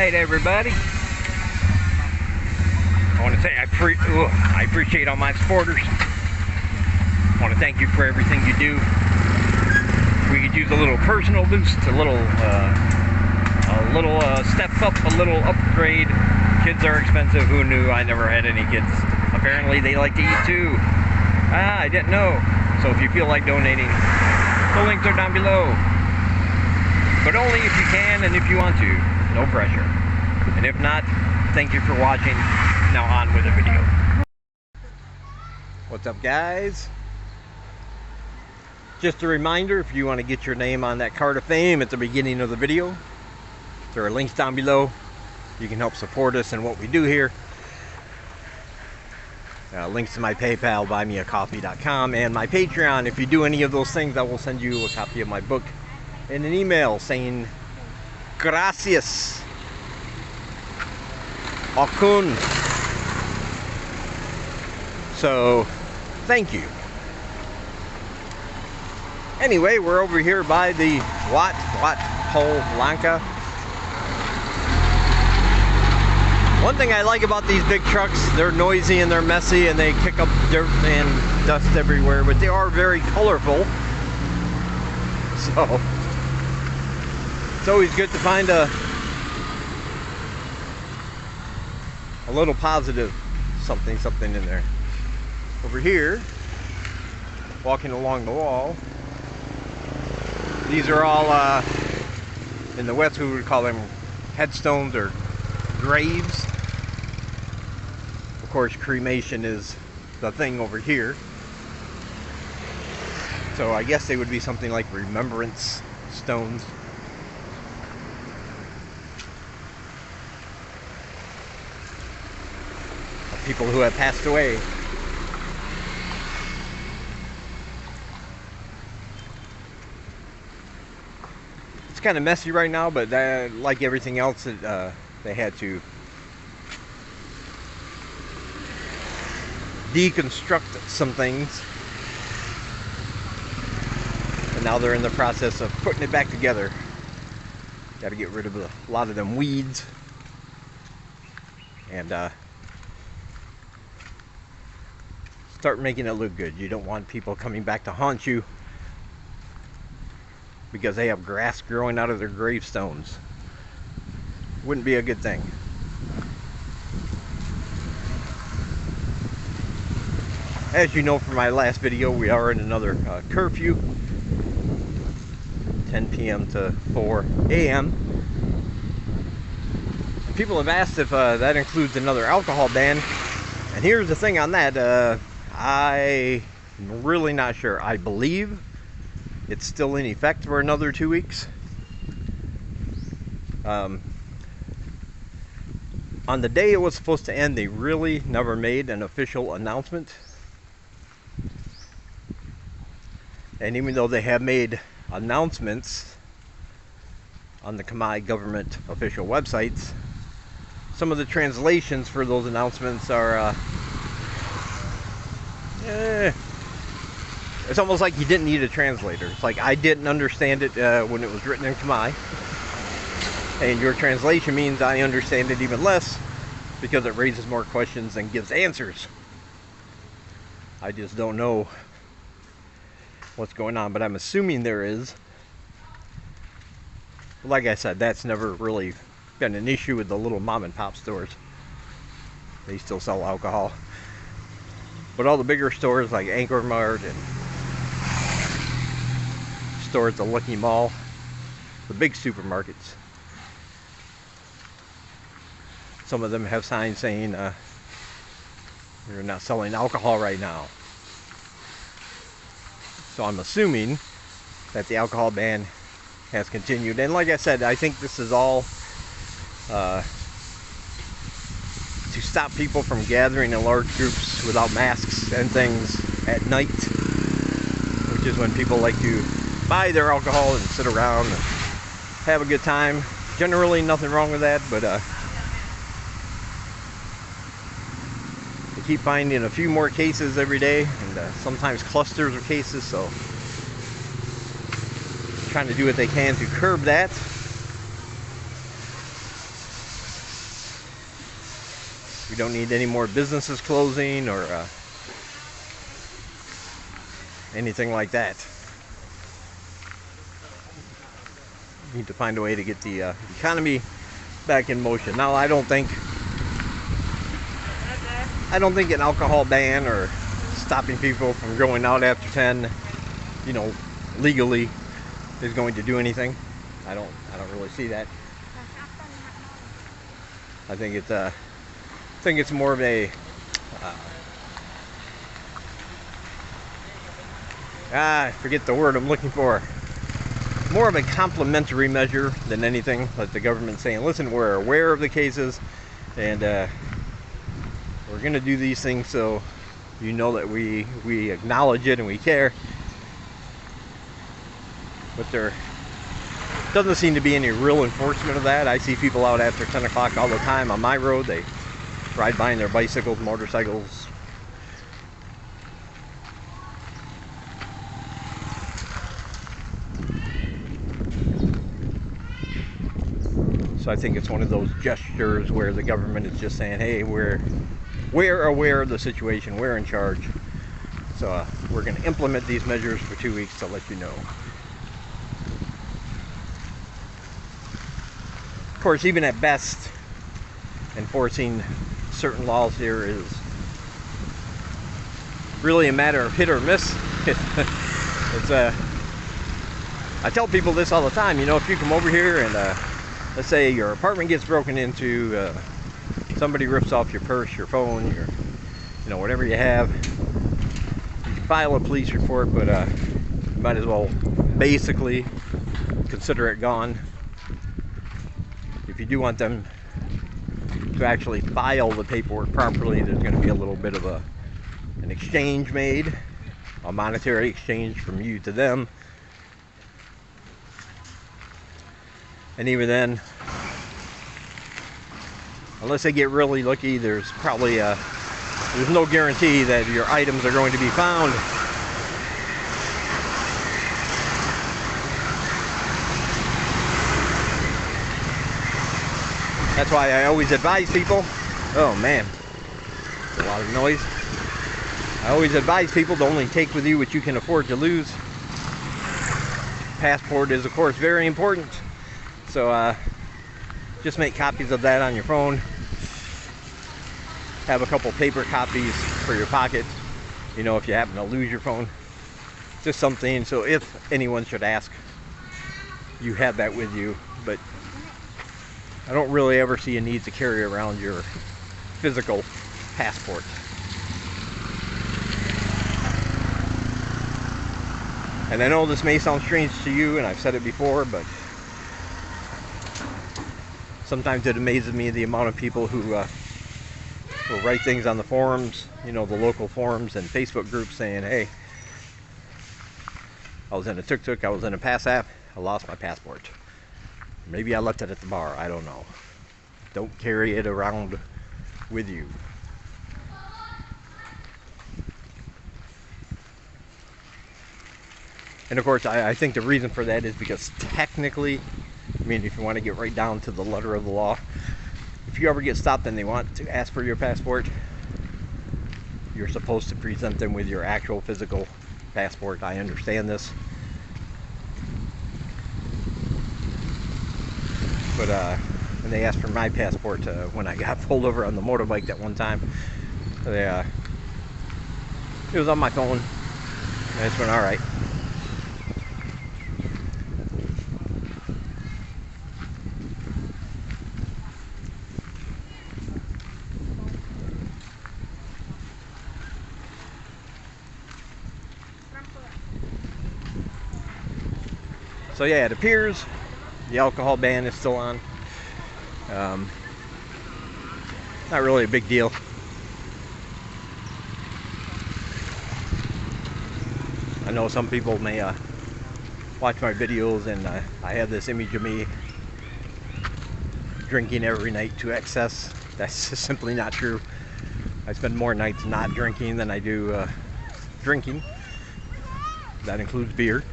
Alright, everybody. I want to say I appreciate all my supporters. I want to thank you for everything you do. We could use a little personal boost, a little step up, a little upgrade. Kids are expensive. Who knew? I never had any kids. Apparently they like to eat too. I didn't know. So if you feel like donating, the links are down below. But only if you can and if you want to. No pressure. And if not, thank you for watching. Now on with the video. What's up, guys? Just a reminder, if you want to get your name on that card of fame at the beginning of the video, there are links down below. You can help support us in what we do here. Links to my PayPal, buymeacoffee.com, and my Patreon. If you do any of those things, I will send you a copy of my book in an email saying gracias, Okun. So, thank you. Anyway, we're over here by the Wat Pol Lanka. One thing I like about these big trucks, they're noisy and they're messy and they kick up dirt and dust everywhere, but they are very colorful. So, it's always good to find a little positive something in there. Over here, walking along the wall, these are all, in the West we would call them headstones or graves. Of course, cremation is the thing over here. So I guess they would be something like remembrance stones. Of people who have passed away. It's kind of messy right now, but like everything else, they had to deconstruct some things, and now they're in the process of putting it back together. Got to get rid of a lot of them weeds and start making it look good. You don't want people coming back to haunt you because they have grass growing out of their gravestones. Wouldn't be a good thing. As you know from my last video, we are in another curfew, 10 p.m. to 4 a.m. And people have asked if that includes another alcohol ban. And here's the thing on that, I'm really not sure. I believe it's still in effect for another 2 weeks. On the day it was supposed to end, they really never made an official announcement. And even though they have made announcements on the Khmer government official websites, some of the translations for those announcements are it's almost like you didn't need a translator. It's like I didn't understand it when it was written in Khmer, and your translation means I understand it even less because it raises more questions than gives answers. I just don't know what's going on, but I'm assuming there is. Like I said, that's never really been an issue with the little mom and pop stores. They still sell alcohol. But all the bigger stores like Anchor Mart and stores at the Lucky Mall, the big supermarkets, some of them have signs saying they're not selling alcohol right now. So I'm assuming that the alcohol ban has continued. And like I said, I think this is all to stop people from gathering in large groups without masks and things at night, which is when people like to buy their alcohol and sit around and have a good time. Generally nothing wrong with that, but they keep finding a few more cases every day, and sometimes clusters of cases, so trying to do what they can to curb that. We don't need any more businesses closing or anything like that. We need to find a way to get the economy back in motion. Now, I don't think an alcohol ban or stopping people from going out after 10, legally is going to do anything. I don't really see that. I think it's more of a I forget the word I'm looking for. More of a complimentary measure than anything. Like the government saying, listen, we're aware of the cases, and we're going to do these things so you know that we acknowledge it and we care. But there doesn't seem to be any real enforcement of that. I see people out after 10 o'clock all the time on my road. They ride by in their bicycles, motorcycles. So I think it's one of those gestures where the government is just saying, hey, we're aware of the situation, we're in charge. So we're going to implement these measures for 2 weeks to let you know. Of course, even at best, enforcing certain laws here is really a matter of hit or miss. I tell people this all the time, if you come over here and let's say your apartment gets broken into, somebody rips off your purse, your phone, your, whatever you have, you can file a police report, but you might as well basically consider it gone. If you do want them to actually file the paperwork properly, there's going to be a little bit of an exchange made, a monetary exchange from you to them. And even then, unless they get really lucky, there's probably there's no guarantee that your items are going to be found. That's why I always advise people, oh man, a lot of noise. I always advise people to only take with you what you can afford to lose. Passport is, of course, very important. So just make copies of that on your phone. Have a couple paper copies for your pocket, if you happen to lose your phone. Just something, so if anyone should ask, you have that with you. But I don't really ever see a need to carry around your physical passport. And I know this may sound strange to you, and I've said it before, but sometimes it amazes me the amount of people who will write things on the forums, the local forums and Facebook groups saying, hey, I was in a tuk-tuk, I was in a pass app, I lost my passport. Maybe I left it at the bar, I don't know. Don't carry it around with you. And of course, I think the reason for that is because technically, if you want to get right down to the letter of the law, if you ever get stopped and they want to ask for your passport, you're supposed to present them with your actual physical passport. I understand this. But when they asked for my passport when I got pulled over on the motorbike that one time, it was on my phone. I just went, all right. So yeah, it appears the alcohol ban is still on. Not really a big deal. I know some people may watch my videos and I have this image of me drinking every night to excess. That's just simply not true. I spend more nights not drinking than I do drinking. That includes beer.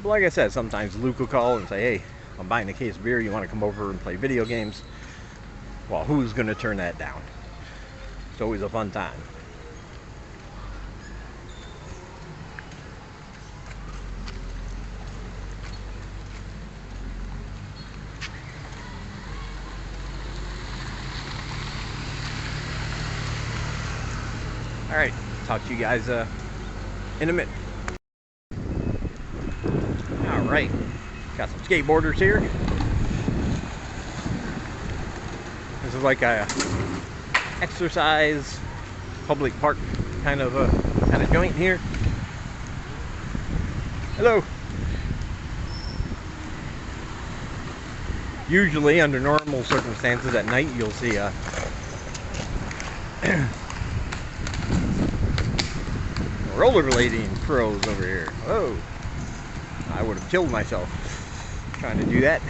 But like I said, sometimes Luke will call and say, hey, I'm buying a case of beer, you want to come over and play video games? Well, who's going to turn that down? It's always a fun time. All right, talk to you guys in a minute. All right, got some skateboarders here. This is like a exercise public park kind of joint here. Hello. Usually, under normal circumstances, at night you'll see rollerblading pros over here. Oh, I would have killed myself trying to do that.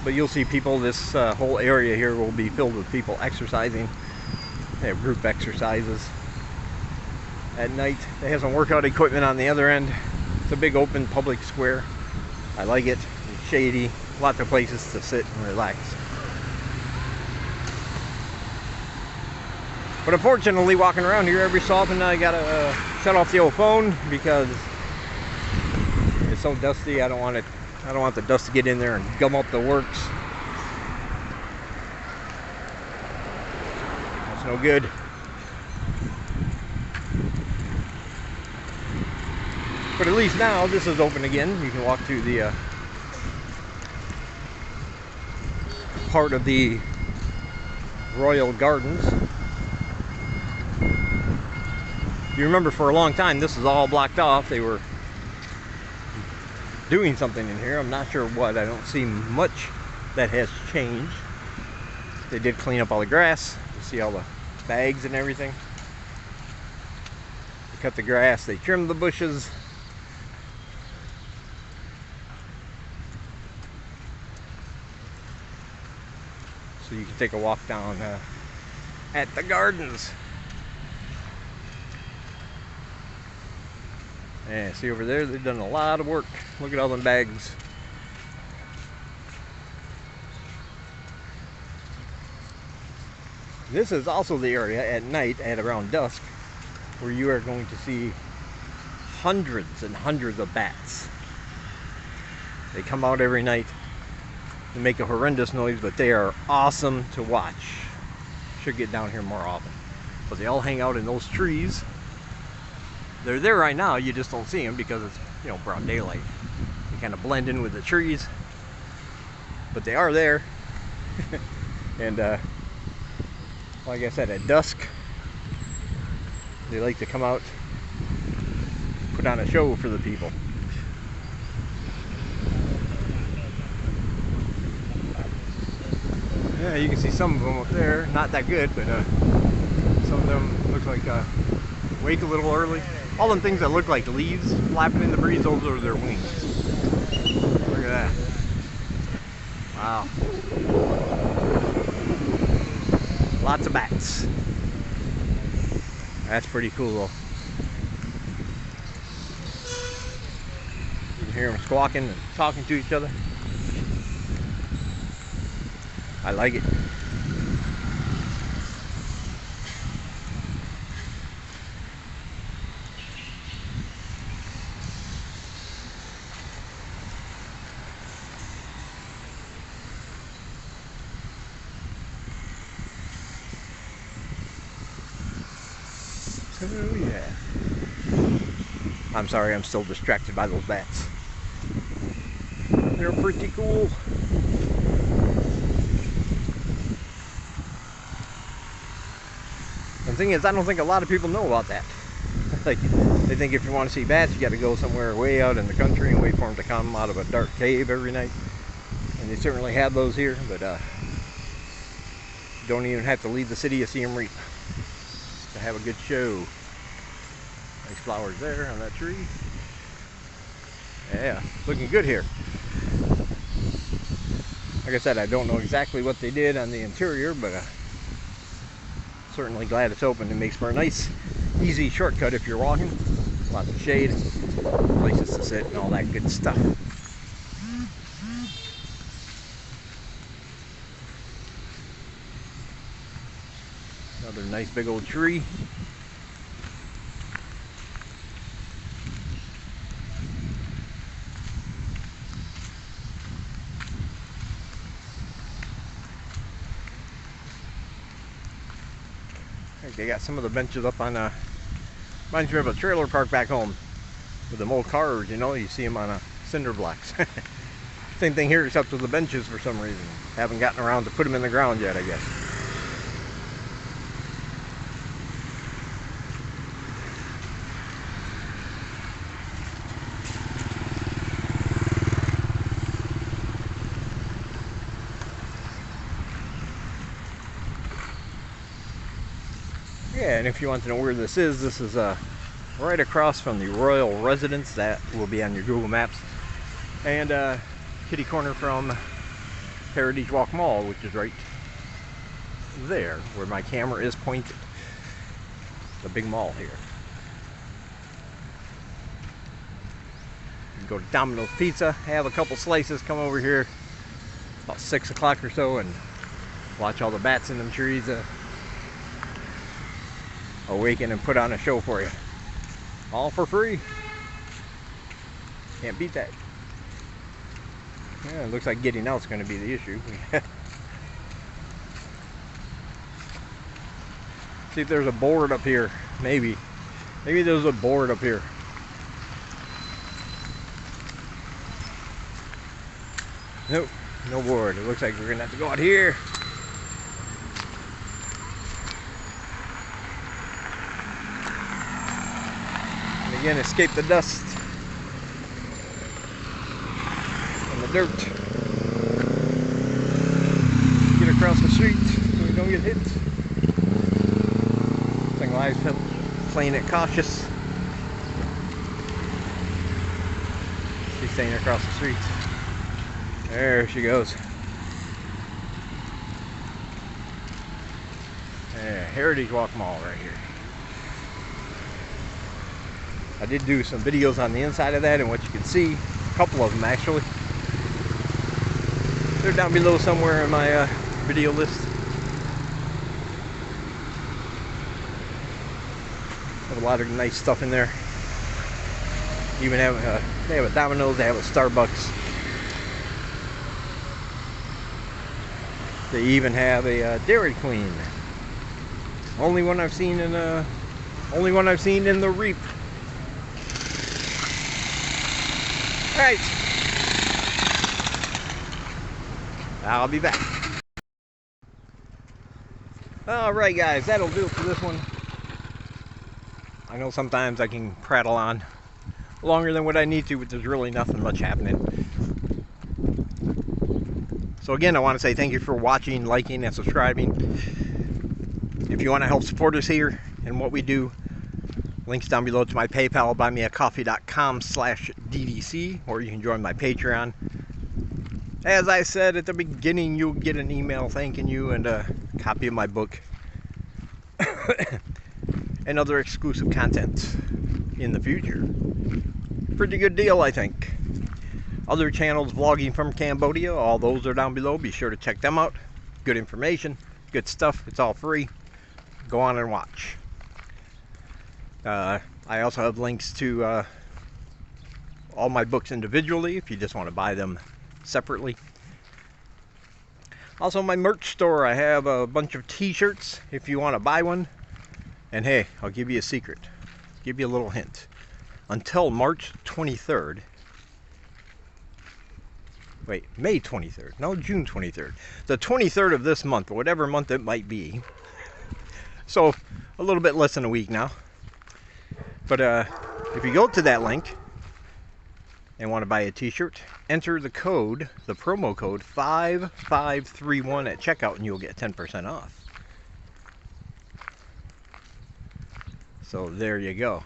But you'll see people, this whole area here will be filled with people exercising. They have group exercises at night. They have some workout equipment on the other end. It's a big open public square. I like it. It's shady. Lots of places to sit and relax. But unfortunately, walking around here every so often, I gotta shut off the old phone because it's so dusty. I don't want the dust to get in there and gum up the works. That's no good. But at least now this is open again. You can walk through the part of the Royal Gardens. You remember for a long time this was all blocked off. They were doing something in here. I'm not sure what. I don't see much that has changed. They did clean up all the grass. You see all the bags and everything. They cut the grass. They trimmed the bushes. So you can take a walk down at the gardens. Yeah, see over there, they've done a lot of work. Look at all them bags. This is also the area at night, at around dusk, where you are going to see hundreds and hundreds of bats. They come out every night. They make a horrendous noise, but they are awesome to watch. Should get down here more often. But they all hang out in those trees. They're there right now, you just don't see them because it's, you know, broad daylight. They kind of blend in with the trees. But they are there. And like I said, at dusk, they like to come out, put on a show for the people. Yeah, you can see some of them up there. Not that good, but some of them look like wake a little early. All them things that look like leaves flapping in the breeze, those are their wings. Look at that. Wow. Lots of bats. That's pretty cool though. You can hear them squawking and talking to each other. I like it. Oh yeah. I'm sorry, I'm still distracted by those bats. They're pretty cool. The thing is, I don't think a lot of people know about that. Like, they think if you want to see bats, you got to go somewhere way out in the country and wait for them to come out of a dark cave every night. And they certainly have those here, but you don't even have to leave the city to see them reap. To have a good show. Nice flowers there on that tree. Yeah, looking good here. Like I said, I don't know exactly what they did on the interior, but certainly glad it's open. It makes for a nice, easy shortcut if you're walking. Lots of shade, places to sit, and all that good stuff. Another nice big old tree. They got some of the benches up on reminds me of a trailer park back home with them old cars, you know, you see them on cinder blocks. Same thing here, except with the benches for some reason. Haven't gotten around to put them in the ground yet, I guess. Yeah, and if you want to know where this is right across from the Royal Residence. That will be on your Google Maps. And kitty corner from Heritage Walk Mall, which is right there where my camera is pointed. The big mall here. You can go to Domino's Pizza, have a couple slices, come over here about 6 o'clock or so and watch all the bats in them trees awaken and put on a show for you. All for free. Can't beat that. Yeah, it looks like getting out's going to be the issue. See if there's a board up here. Maybe there's a board up here. Nope, no board. It looks like we're going to have to go out here. Again, escape the dust and the dirt. Get across the street so we don't get hit. Thing lies playing it cautious. She's staying across the street. There she goes. Yeah, Heritage Walk Mall right here. I did do some videos on the inside of that and what you can see. A couple of them actually. They're down below somewhere in my video list. Have a lot of nice stuff in there. Even have they have a Domino's, they have a Starbucks. They even have a Dairy Queen. Only one I've seen in the Reap. Alright, I'll be back. Alright guys, that'll do it for this one. I know sometimes I can prattle on longer than what I need to, but there's really nothing much happening. So again, I want to say thank you for watching, liking, and subscribing. If you want to help support us here and what we do, links down below to my PayPal, buymeacoffee.com/DDC, or you can join my Patreon. As I said at the beginning, you'll get an email thanking you and a copy of my book and other exclusive content in the future. Pretty good deal, I think. Other channels vlogging from Cambodia, all those are down below. Be sure to check them out. Good information, good stuff. It's all free. Go on and watch. I also have links to all my books individually if you just want to buy them separately. Also, my merch store, I have a bunch of t-shirts if you want to buy one. And hey, I'll give you a secret. Give you a little hint. Until March 23rd. Wait, May 23rd. No, June 23rd. The 23rd of this month, whatever month it might be. So, a little bit less than a week now. But if you go to that link and want to buy a t-shirt, enter the code, the promo code 5531 at checkout and you'll get 10% off. So there you go.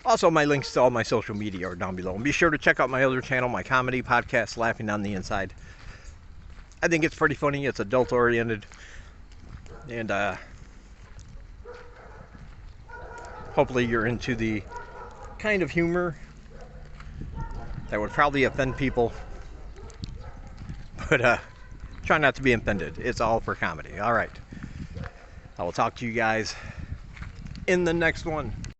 Also, my links to all my social media are down below. And be sure to check out my other channel, my comedy podcast, Laughing on the Inside. I think it's pretty funny. It's adult oriented. And hopefully you're into the kind of humor that would probably offend people. But try not to be offended. It's all for comedy. Alright. I will talk to you guys in the next one.